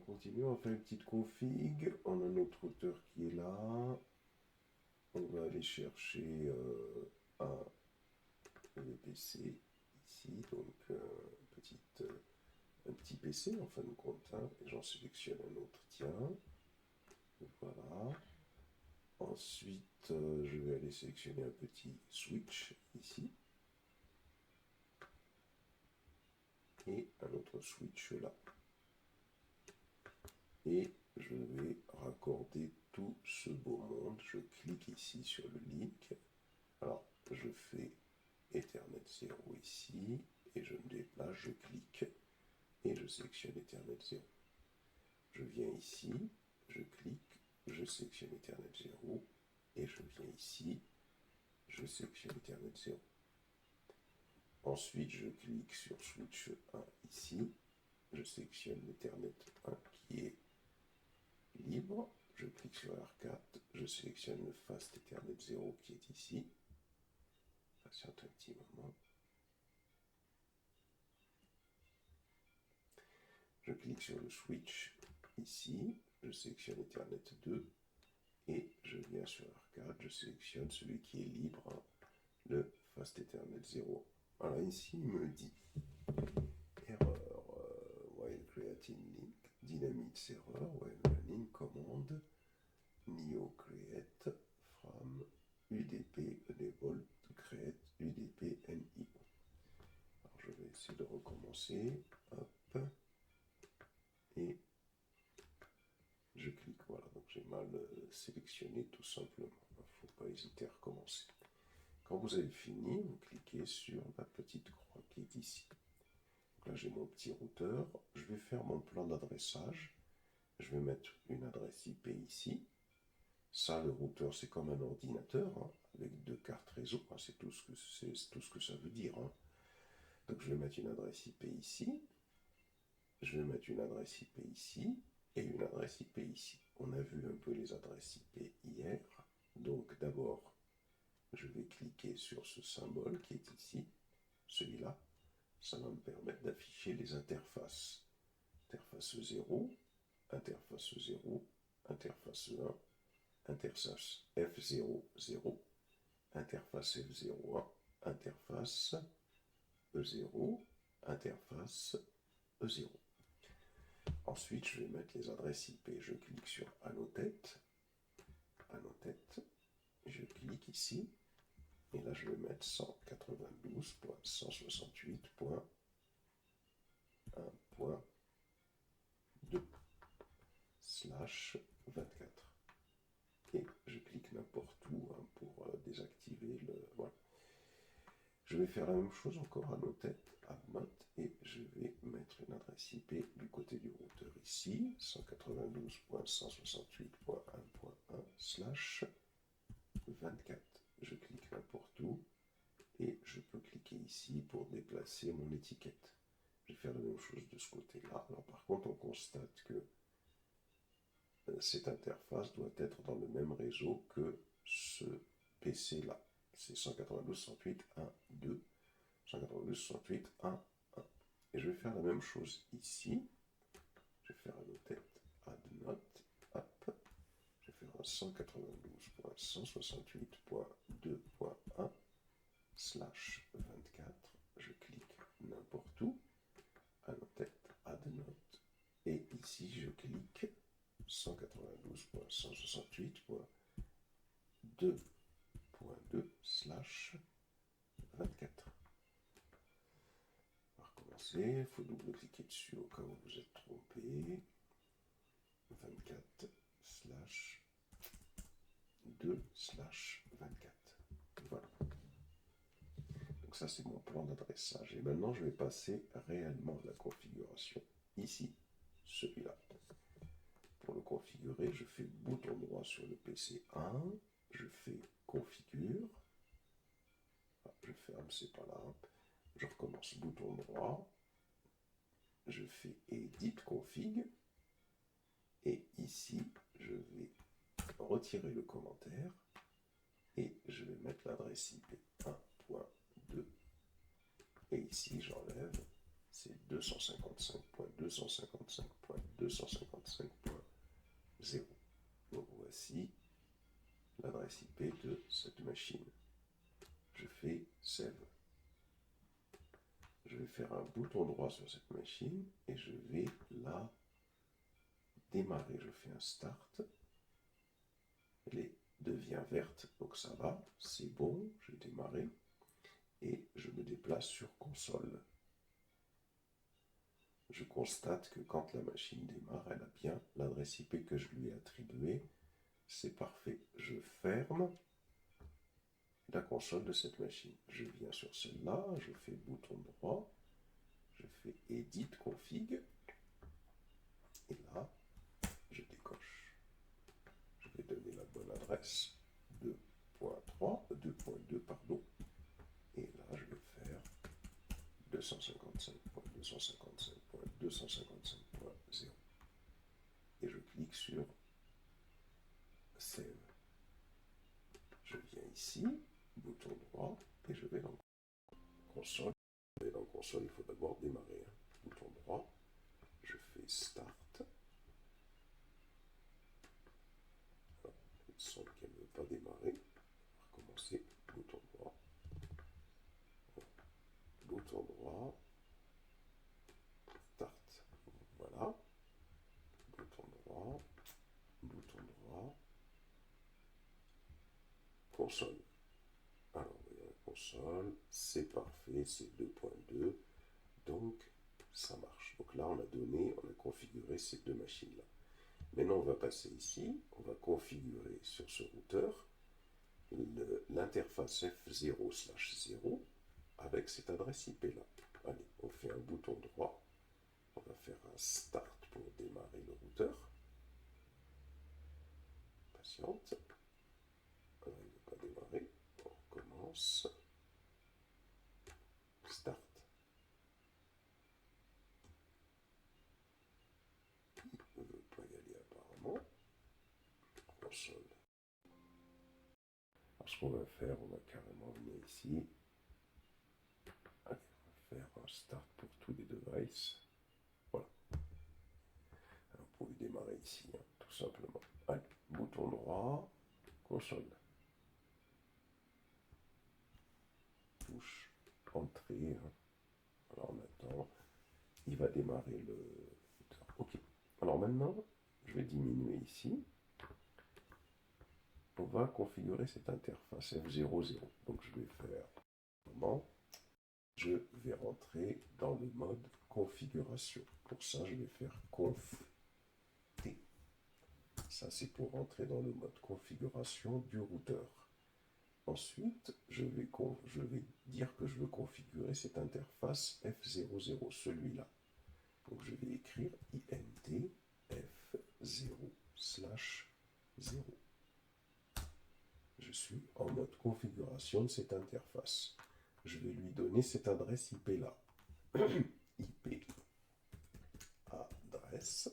continuer, on va faire une petite config. On a notre routeur qui est là. On va aller chercher un VPC ici, donc un petit PC en fin de compte, hein, et j'en sélectionne un autre, tiens, voilà. Ensuite, je vais aller sélectionner un petit switch ici, et un autre switch là. Et je vais raccorder tout ce beau monde. Je clique ici sur le link. Alors, je fais Ethernet 0 ici, et je me déplace, je clique, et je sélectionne Ethernet 0. Je viens ici, je clique, je sélectionne Ethernet 0, et je viens ici, je sélectionne Ethernet 0. Ensuite, je clique sur Switch 1 ici, je sélectionne l'Ethernet 1 qui est libre, je clique sur R4, je sélectionne le Fast Ethernet 0 qui est ici. Patiente un petit moment. Je clique sur le switch ici, je sélectionne Ethernet 2 et je viens sur R4, je sélectionne celui qui est libre, hein, le Fast Ethernet 0. Voilà, ici il me dit erreur while creating link, dynamite error while running command neo create from UDP enable to create UDP NIO. Alors je vais essayer de recommencer, hop, et je clique, voilà, donc j'ai mal sélectionné tout simplement, il ne faut pas hésiter à recommencer. Quand vous avez fini, vous cliquez sur la petite croix qui est ici. Donc là j'ai mon petit routeur, je vais faire mon plan d'adressage, je vais mettre une adresse IP ici. Ça, le routeur, c'est comme un ordinateur, hein, avec 2 cartes réseau, hein, c'est tout ce que ça veut dire, hein. Donc je vais mettre une adresse IP ici, je vais mettre une adresse IP ici, et une adresse IP ici. On a vu un peu les adresses IP hier. Donc d'abord, je vais cliquer sur ce symbole qui est ici, celui-là. Ça va me permettre d'afficher les interfaces. Interface 0, interface 0, interface 1, interface F0, 0, interface F01, interface E0, interface E0. Ensuite, je vais mettre les adresses IP. Je clique sur Annotate, je clique ici, et là je vais mettre 192.168.1.2/24. Et je clique n'importe où, hein, pour désactiver le... Voilà. Je vais faire la même chose encore, Annotate, Adnote, et je vais mettre une adresse IP du côté du routeur ici, 192.168.1.1/24. Je clique n'importe où, et je peux cliquer ici pour déplacer mon étiquette. Je vais faire la même chose de ce côté-là. Alors par contre, on constate que cette interface doit être dans le même réseau que ce PC-là. C'est 192.168.1.2, 192.168.1.1. Et je vais faire la même chose ici. Je vais faire un Annotate, Adnote, hop. Je vais faire un 192.168.2.1/24. Je clique n'importe où. Annotate, Adnote. Et ici, je clique 192.168.2.2/24. On va recommencer. Il faut double-cliquer dessus au cas où vous êtes trompé. 24/2/24. Voilà. Donc ça, c'est mon plan d'adressage. Et maintenant, je vais passer réellement à la configuration. Ici, celui-là. Pour le configurer, je fais bouton droit sur le PC 1, je fais configure, je ferme, c'est pas là, je recommence bouton droit, je fais edit config, et ici, je vais retirer le commentaire, et je vais mettre l'adresse IP 1.2, et ici, j'enlève, c'est 255.255.255. bouton droit sur cette machine et je vais la démarrer. Je fais un start. Elle devient verte, donc ça va, c'est bon, j'ai démarré. Et je me déplace sur console. Je constate que quand la machine démarre, elle a bien l'adresse IP que je lui ai attribuée. C'est parfait. Je ferme la console de cette machine. Je viens sur celle-là, je fais bouton droit, je fais Edit Config, et là, je décoche. Je vais donner la bonne adresse, 2.2, pardon, et là, je vais faire 255.255.255.0. Et je clique sur Save. Je viens ici, bouton droit, et je vais dans console. Et dans console, il faut d'abord démarrer. Bouton droit, je fais Start. Alors, il semble qu'elle ne veut pas démarrer. On va recommencer. Bouton droit. Bouton droit. Start. Voilà. Bouton droit. Bouton droit. Console. Alors, voyons la console. C'est parfait, c'est 2.2. Donc, ça marche. Donc là, on a configuré ces deux machines-là. Maintenant, on va passer ici. On va configurer sur ce routeur l'interface F0/0 avec cette adresse IP-là. Allez, on fait un bouton droit. On va faire un Start pour démarrer le routeur. Patiente. Alors, il ne veut pas démarrer. On recommence. Start. Il ne veut pas y aller apparemment. Console. Alors, ce qu'on va faire, on va carrément venir ici. Allez, on va faire un Start pour tous les devices. Voilà. Alors, vous pouvez démarrer ici, hein, tout simplement. Allez, bouton droit, console. Touche, entrée. Hein. Voilà, on attend. Il va démarrer le... Ok. Alors maintenant, je vais diminuer ici. On va configurer cette interface F00. Donc je vais faire comment? Je vais rentrer dans le mode configuration. Pour ça, je vais faire conf T. Ça, c'est pour rentrer dans le mode configuration du routeur. Ensuite, je vais dire que je veux configurer cette interface F00, celui-là. Donc je vais écrire int f0/0. Je suis en mode configuration de cette interface. Je vais lui donner cette adresse IP-là. IP adresse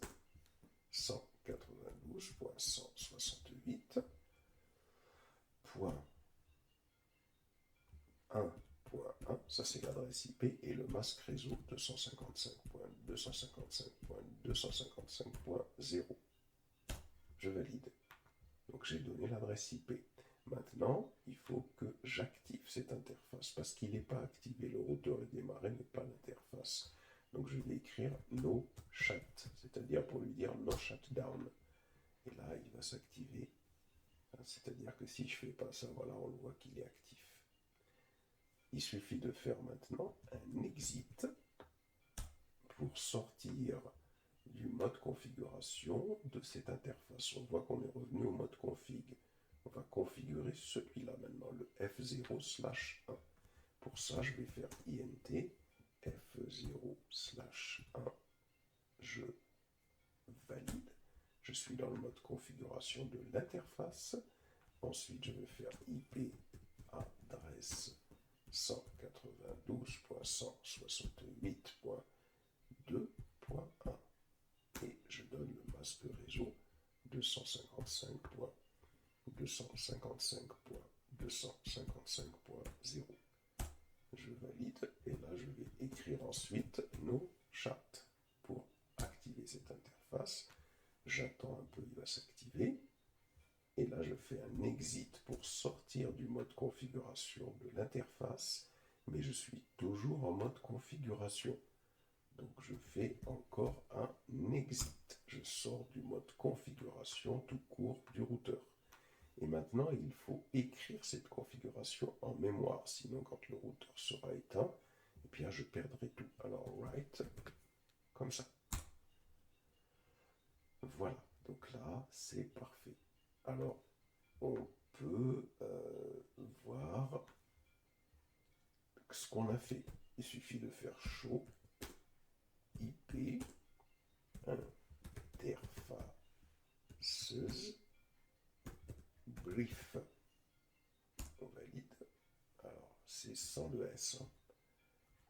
192.168.1.1, ça c'est l'adresse IP, et le masque réseau 255.255.255.0. Je valide. Donc j'ai donné l'adresse IP. Maintenant, il faut que j'active cette interface parce qu'il n'est pas activé. Le routeur est démarré, mais pas l'interface. Donc je vais écrire no chat, c'est-à-dire pour lui dire no shutdown. Et là, il va s'activer. C'est-à-dire que si je ne fais pas ça, voilà, on le voit qu'il est actif. Il suffit de faire maintenant un exit pour sortir du mode configuration de cette interface. On voit qu'on est revenu au mode config. On va configurer celui-là maintenant, le F0/1. Pour ça, je vais faire int F0/1. Je valide. Je suis dans le mode configuration de l'interface. Ensuite, je vais faire IP adresse 192.168.2.1 et je donne le masque réseau 255.255.255.0. Je valide et là je vais écrire ensuite no chat pour activer cette interface. J'attends un peu, il va s'activer. Et là, je fais un exit pour sortir du mode configuration de l'interface, mais je suis toujours en mode configuration. Donc je fais encore un exit. Je sors du mode configuration tout court du routeur. Et maintenant, il faut écrire cette configuration en mémoire. Sinon, quand le routeur sera éteint, eh bien, je perdrai tout. Alors, write, comme ça. Voilà. Donc là, c'est parfait. Alors, on peut voir ce qu'on a fait. Il suffit de faire show IP interfaceuse brief. On valide. Alors, c'est sans le S. Hein.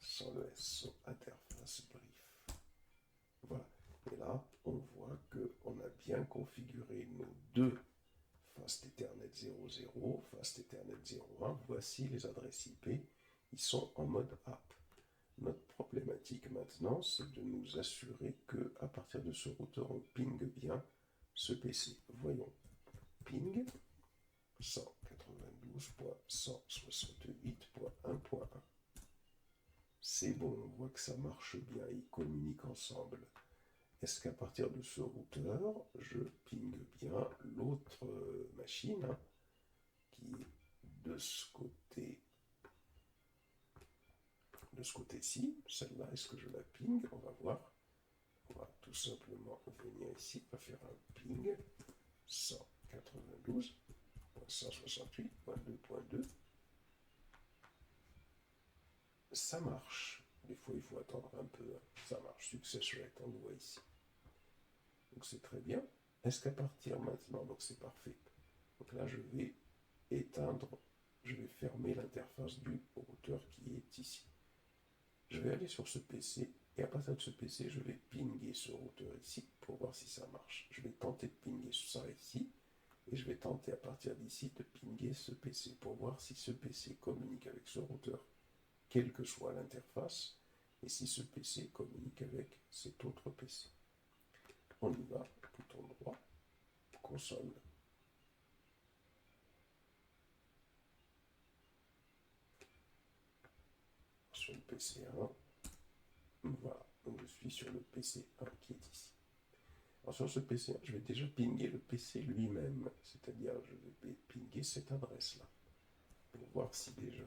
Sans le S, interface brief. Voilà. Et là, on voit qu'on a bien configuré nos deux Fast Ethernet 00, Fast Ethernet 01. Voici les adresses IP. Ils sont en mode app. Notre problématique maintenant, c'est de nous assurer qu'à partir de ce routeur, on ping bien ce PC. Voyons. Ping 192.168.1.1. C'est bon, on voit que ça marche bien, ils communiquent ensemble. Est-ce qu'à partir de ce routeur, je ping bien l'autre machine hein, qui est de ce côté-ci, celle-là, est-ce que je la ping? On va voir. On va tout simplement venir ici, on va faire un ping 192.168.2.2. Ça marche. Des fois, il faut attendre un peu. Ça marche. Success rate, on le voit ici. Donc, c'est très bien. Est-ce qu'à partir maintenant, donc c'est parfait. Donc là, je vais éteindre, je vais fermer l'interface du routeur qui est ici. Je vais aller sur ce PC et à partir de ce PC, je vais pinguer ce routeur ici pour voir si ça marche. Je vais tenter de pinguer ça ici et je vais tenter à partir d'ici de pinguer ce PC pour voir si ce PC communique avec ce routeur, quelle que soit l'interface, et si ce PC communique avec cet autre PC. On y va, bouton droit, console. Sur le PC 1, voilà, donc je suis sur le PC 1 qui est ici. Alors sur ce PC 1, je vais déjà pinguer le PC lui-même, c'est-à-dire je vais pinguer cette adresse-là, pour voir si déjà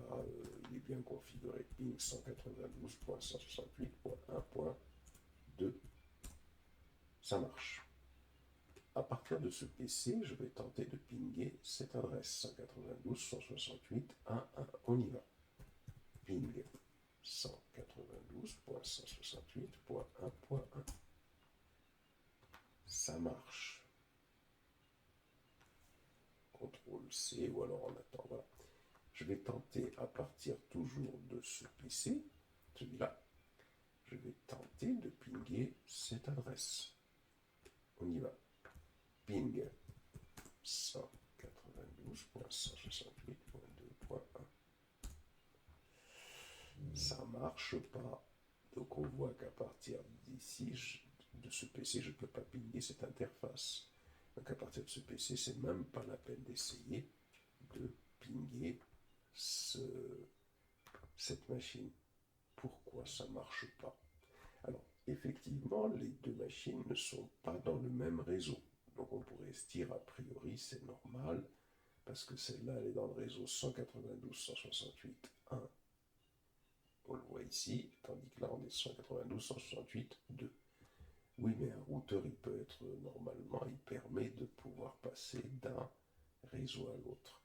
il est bien configuré. Ping 192.168.1.2, ça marche. À partir de ce PC, je vais tenter de pinguer cette adresse 192.168.1.1. On y va. Ping 192.168.1.1. Ça marche. CTRL C ou alors on attend. Voilà. Je vais tenter à partir toujours de ce PC, celui-là, je vais tenter de pinguer cette adresse. On y va. Ping 192.168.2.1. Ça marche pas. Donc on voit qu'à partir d'ici, de ce PC, je ne peux pas pinguer cette interface. Donc à partir de ce PC, c'est même pas la peine d'essayer de pinguer cette machine. Pourquoi ça ne marche pas? Alors, effectivement, les deux machines ne sont pas dans le même réseau. Donc on pourrait se dire, a priori, c'est normal, parce que celle-là, elle est dans le réseau 192.168.1. On le voit ici, tandis que là, on est 192.168.2. Oui, mais un routeur, il peut être, normalement, il permet de pouvoir passer d'un réseau à l'autre.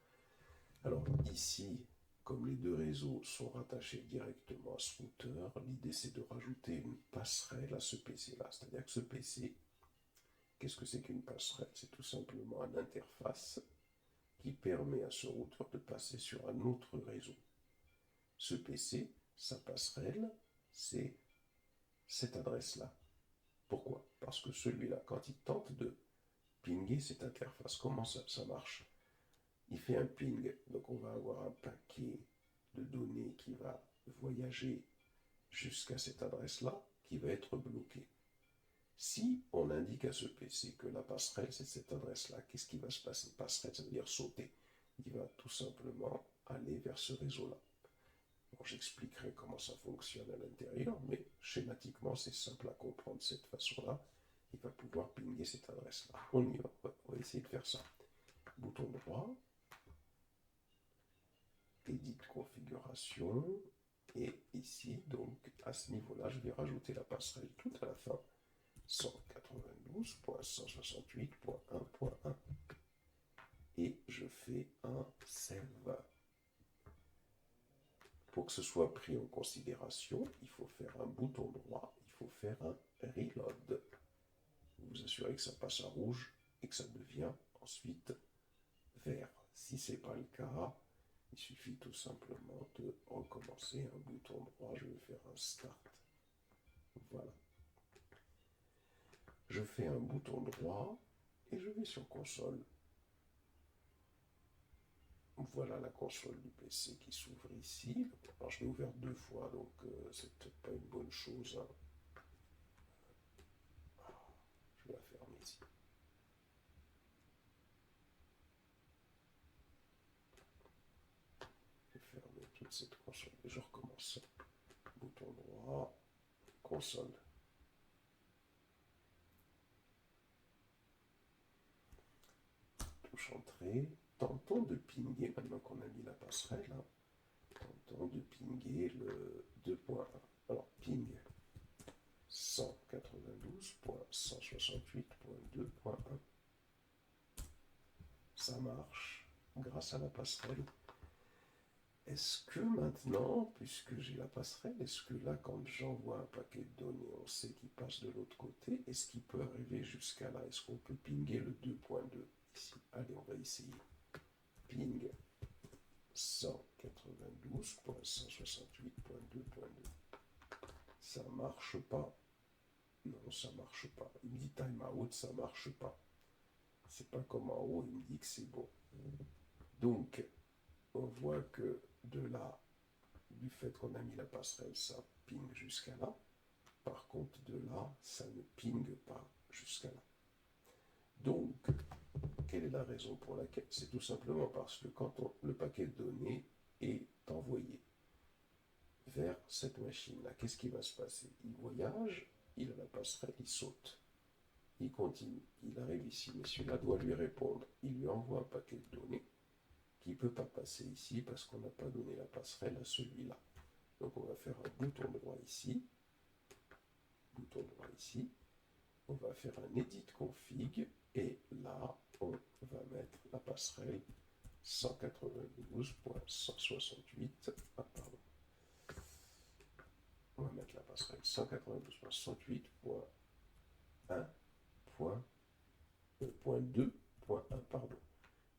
Alors ici, comme les deux réseaux sont rattachés directement à ce routeur, l'idée c'est de rajouter une passerelle à ce PC-là. C'est-à-dire que ce PC, qu'est-ce que c'est qu'une passerelle? C'est tout simplement une interface qui permet à ce routeur de passer sur un autre réseau. Ce PC, sa passerelle, c'est cette adresse-là. Pourquoi? Parce que celui-là, quand il tente de pinguer cette interface, comment ça marche? Il fait un ping, donc on va avoir un paquet de données qui va voyager jusqu'à cette adresse-là, qui va être bloqué. Si on indique à ce PC que la passerelle, c'est cette adresse-là, qu'est-ce qui va se passer? Passerelle, ça veut dire sauter. Il va tout simplement aller vers ce réseau-là. Bon, j'expliquerai comment ça fonctionne à l'intérieur, mais schématiquement, c'est simple à comprendre de cette façon-là. Il va pouvoir pinguer cette adresse-là. On y va, on va essayer de faire ça. Bouton droit, Edit configuration, et ici, donc, à ce niveau-là, je vais rajouter la passerelle tout à la fin, 192.168.1.1, et je fais un save. Pour que ce soit pris en considération, il faut faire un bouton droit, il faut faire un reload. Vous vous assurez que ça passe à rouge et que ça devient ensuite vert. Si ce n'est pas le cas, il suffit tout simplement de recommencer un bouton droit. Je vais faire un start. Voilà. Je fais un bouton droit et je vais sur console. Voilà la console du PC qui s'ouvre ici. Alors je l'ai ouvert 2 fois, donc c'est peut-être pas une bonne chose. Hein. Je vais la fermer ici. Je vais fermer toute cette console et je recommence. Bouton droit, console. Touche entrée. Tentons de pinguer, maintenant qu'on a mis la passerelle, hein, tentons de pinguer le 2.1. Alors, ping 192.168.2.1. Ça marche grâce à la passerelle. Est-ce que maintenant, puisque j'ai la passerelle, est-ce que là, quand j'envoie un paquet de données, on sait qu'il passe de l'autre côté? Est-ce qu'il peut arriver jusqu'à là? Est-ce qu'on peut pinguer le 2.2 ici? Allez, on va essayer. Ping 192.168.2.2. Ça marche pas. Non, ça marche pas. Il me dit time out, ça marche pas. C'est pas comme en haut, il me dit que c'est bon. Donc, on voit que de là, du fait qu'on a mis la passerelle, ça ping jusqu'à là. Par contre, de là, ça ne ping pas jusqu'à là. Donc, quelle est la raison pour laquelle? C'est tout simplement parce que quand le paquet de données est envoyé vers cette machine-là, qu'est-ce qui va se passer? Il voyage, il a la passerelle, il saute. Il continue, il arrive ici, mais celui-là doit lui répondre. Il lui envoie un paquet de données qui ne peut pas passer ici parce qu'on n'a pas donné la passerelle à celui-là. Donc on va faire un bouton droit ici, on va faire un edit config, et là, on va mettre la passerelle 192.168, pardon. On va mettre la passerelle 192.168.2.1, pardon,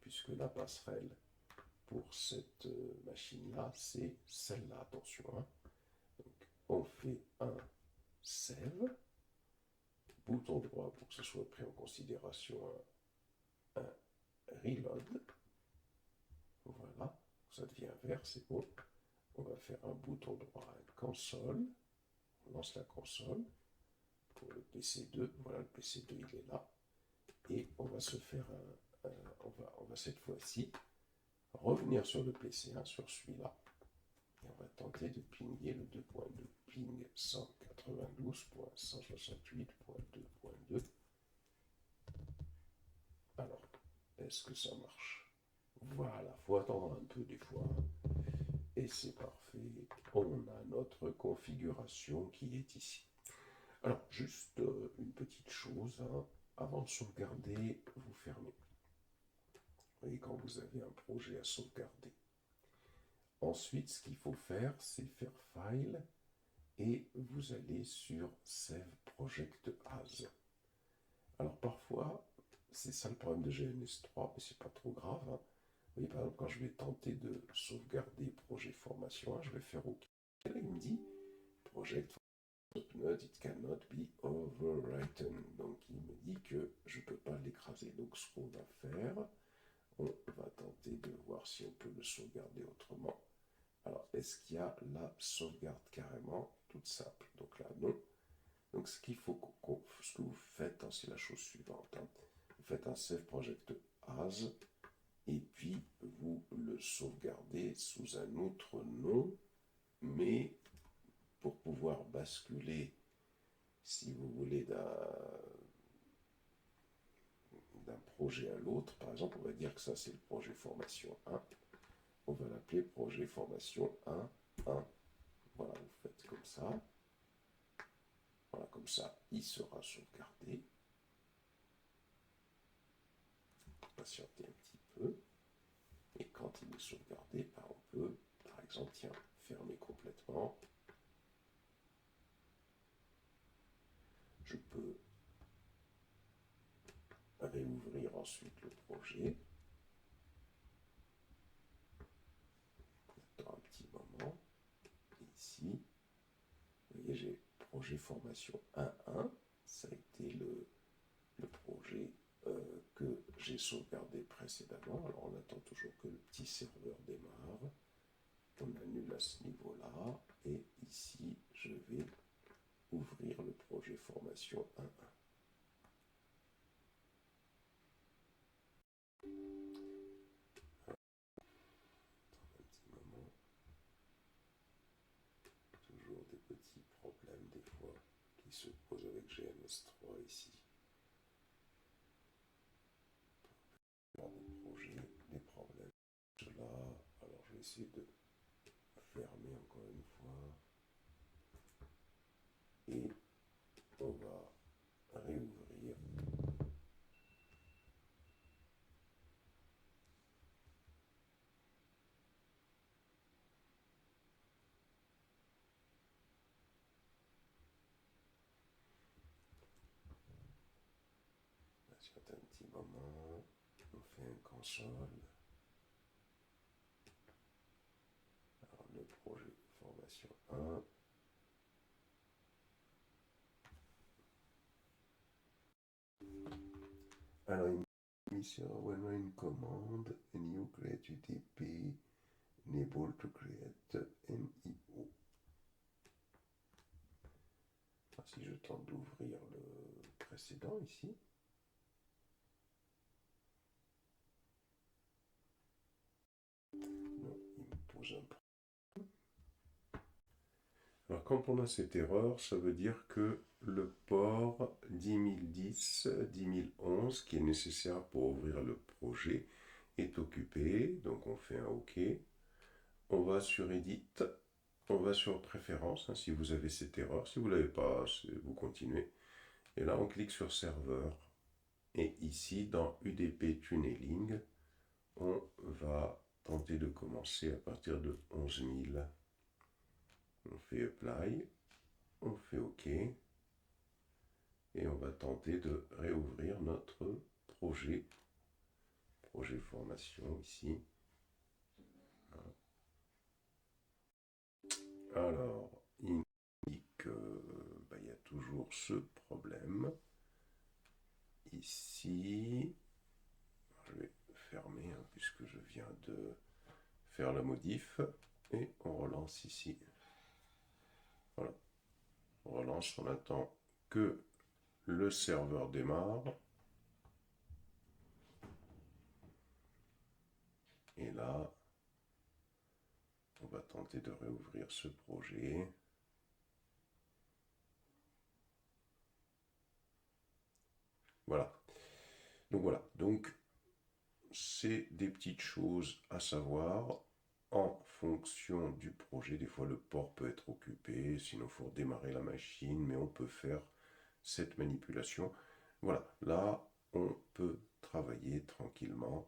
puisque la passerelle pour cette machine-là, c'est celle-là, attention. Hein. Donc, on fait un save, bouton droit pour que ce soit pris en considération, un reload. Voilà, ça devient vert, c'est bon. On va faire un bouton droit, un console. On lance la console pour le PC2. Voilà, le PC2, il est là. Et on va se faire on va cette fois-ci revenir sur le PC1, sur celui-là. Et on va tenter de pinguer le 2.2. Ping 192.168.2.2. Alors, est-ce que ça marche? Voilà, faut attendre un peu des fois. Et c'est parfait. On a notre configuration qui est ici. Alors, juste une petite chose. Hein. Avant de sauvegarder, vous fermez. Vous voyez, quand vous avez un projet à sauvegarder. Ensuite, ce qu'il faut faire, c'est faire File et vous allez sur Save Project As. Alors parfois, c'est ça le problème de GNS3, mais c'est pas trop grave. Hein. Vous voyez, par exemple, quand je vais tenter de sauvegarder projet formation 1, je vais faire OK. Là, il me dit Project Node, it cannot be overwritten. Donc il me dit que je ne peux pas l'écraser. Donc ce qu'on va faire, on va tenter de voir si on peut le sauvegarder autrement. Alors, est-ce qu'il y a la sauvegarde carrément toute simple? Donc là, non. Donc ce qu'il faut, ce que vous faites, hein, c'est la chose suivante. Hein. Vous faites un Save Project As, et puis vous le sauvegardez sous un autre nom Mais pour pouvoir basculer, si vous voulez, d'un projet à l'autre, par exemple, on va dire que ça c'est le projet formation 1, on va l'appeler projet formation 1, 1. Voilà, vous faites comme ça. Voilà, comme ça, il sera sauvegardé. Patienter un petit peu. Et quand il est sauvegardé, on peut, par exemple, tiens, fermer complètement. Je peux réouvrir ensuite le projet. Dans un petit moment. Et ici, vous voyez, j'ai projet formation 1.1. Ça a été le projet que j'ai sauvegardé précédemment. Alors on attend toujours que le petit serveur démarre. On annule à ce niveau-là. Et ici, je vais ouvrir le projet formation 1.1. Un petit moment. Toujours des petits problèmes des fois qui se posent avec GMS3 ici. Des projets, des problèmes. Là, alors je vais essayer de fermer encore une fois. Et on va réouvrir. Patiente un petit moment. On fait un console. Alors le projet formation 1. Alors il me dit when running command and you create UTP enable to create NIO. Alors, si je tente d'ouvrir le précédent ici. Non, il me pose un problème. Alors quand on a cette erreur, ça veut dire que le port 10.010-10.011 qui est nécessaire pour ouvrir le projet est occupé. Donc on fait un OK. On va sur Edit. On va sur Préférences, si vous avez cette erreur. Si vous ne l'avez pas, vous continuez. Et là, on clique sur Serveur. Et ici, dans UDP Tunneling, on va tenter de commencer à partir de 11 000. On fait Apply. On fait OK. Et on va tenter de réouvrir notre projet formation ici. Alors, il dit qu'il y a toujours ce problème. Ici, je vais fermer puisque je viens de faire la modif. Et on relance ici. Voilà. On relance, on attend que le serveur démarre. Et là, on va tenter de réouvrir ce projet. Voilà. Donc c'est des petites choses à savoir en fonction du projet. Des fois, le port peut être occupé, sinon il faut redémarrer la machine, mais on peut faire cette manipulation. Voilà, là, on peut travailler tranquillement.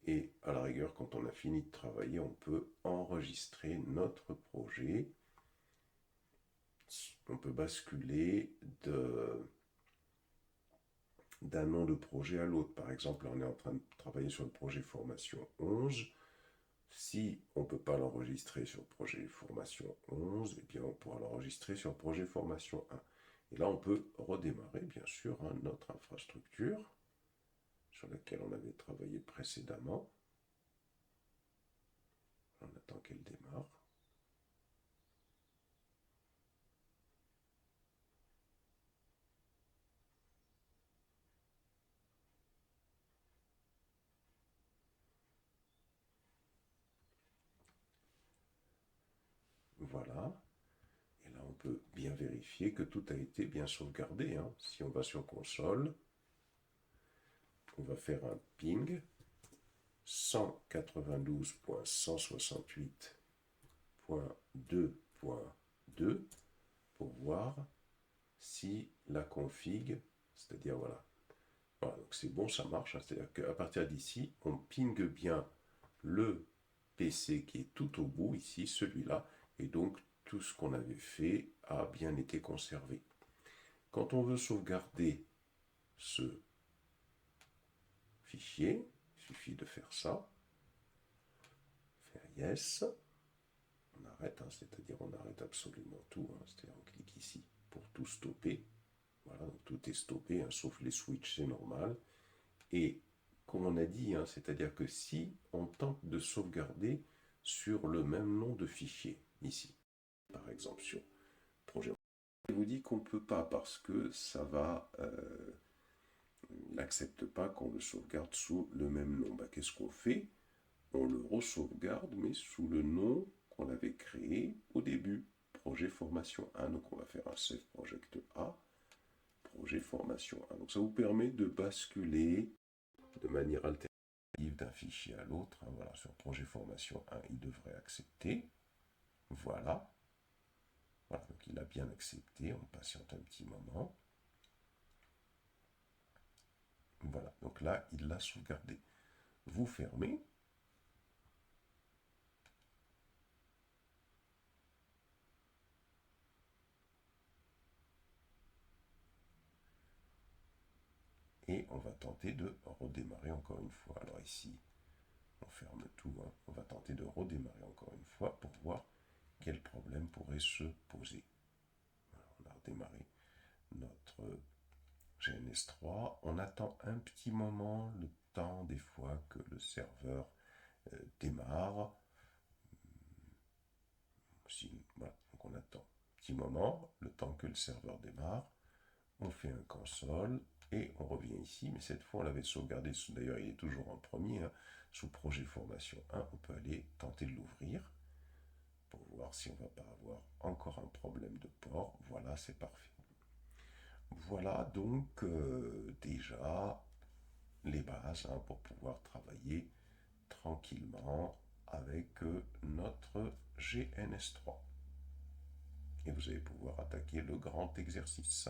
Et à la rigueur, quand on a fini de travailler, on peut enregistrer notre projet. On peut basculer d'un nom de projet à l'autre. Par exemple, là, on est en train de travailler sur le projet formation 11. Si on ne peut pas l'enregistrer sur le projet formation 11, eh bien on pourra l'enregistrer sur le projet formation 1. Et là, on peut redémarrer, bien sûr, notre infrastructure sur laquelle on avait travaillé précédemment. On attend qu'elle démarre. Voilà. Et là, on peut bien vérifier que tout a été bien sauvegardé, hein. Si on va sur console, on va faire un ping 192.168.2.2 pour voir si la config, c'est-à-dire voilà, donc c'est bon, ça marche, hein. C'est-à-dire qu'à partir d'ici, on ping bien le PC qui est tout au bout, ici, celui-là, et donc tout ce qu'on avait fait a bien été conservé. Quand on veut sauvegarder ce fichier, il suffit de faire ça, faire yes, on arrête, hein, c'est-à-dire on arrête absolument tout, hein, c'est-à-dire on clique ici pour tout stopper, voilà, donc tout est stoppé, hein, sauf les switches, c'est normal, et comme on a dit, hein, c'est-à-dire que si on tente de sauvegarder sur le même nom de fichier, ici, par exemple sur projet, je vous dis qu'on ne peut pas parce que ça va, il n'accepte pas qu'on le sauvegarde sous le même nom. Ben, qu'est-ce qu'on fait? On le re-sauvegarde, mais sous le nom qu'on avait créé au début, projet formation 1. Donc on va faire un save project A, projet formation 1. Donc ça vous permet de basculer de manière alternative d'un fichier à l'autre. Voilà, sur projet formation 1, il devrait accepter. Voilà. Voilà, donc il a bien accepté. On patiente un petit moment. Voilà, donc là, il l'a sauvegardé. Vous fermez. Et on va tenter de redémarrer encore une fois. Alors ici, on ferme tout, hein. On va tenter de redémarrer encore une fois pour voir quel problème pourrait se poser. Voilà, on a redémarré notre GNS3. On attend un petit moment, le temps des fois que le serveur démarre. Voilà, donc on attend un petit moment, le temps que le serveur démarre. On fait un console et on revient ici, mais cette fois on l'avait sauvegardé, d'ailleurs il est toujours en premier, hein, sous projet formation 1, on peut aller tenter de l'ouvrir pour voir si on ne va pas avoir encore un problème de port. Voilà, c'est parfait. Voilà donc déjà les bases, hein, pour pouvoir travailler tranquillement avec notre GNS3. Et vous allez pouvoir attaquer le grand exercice.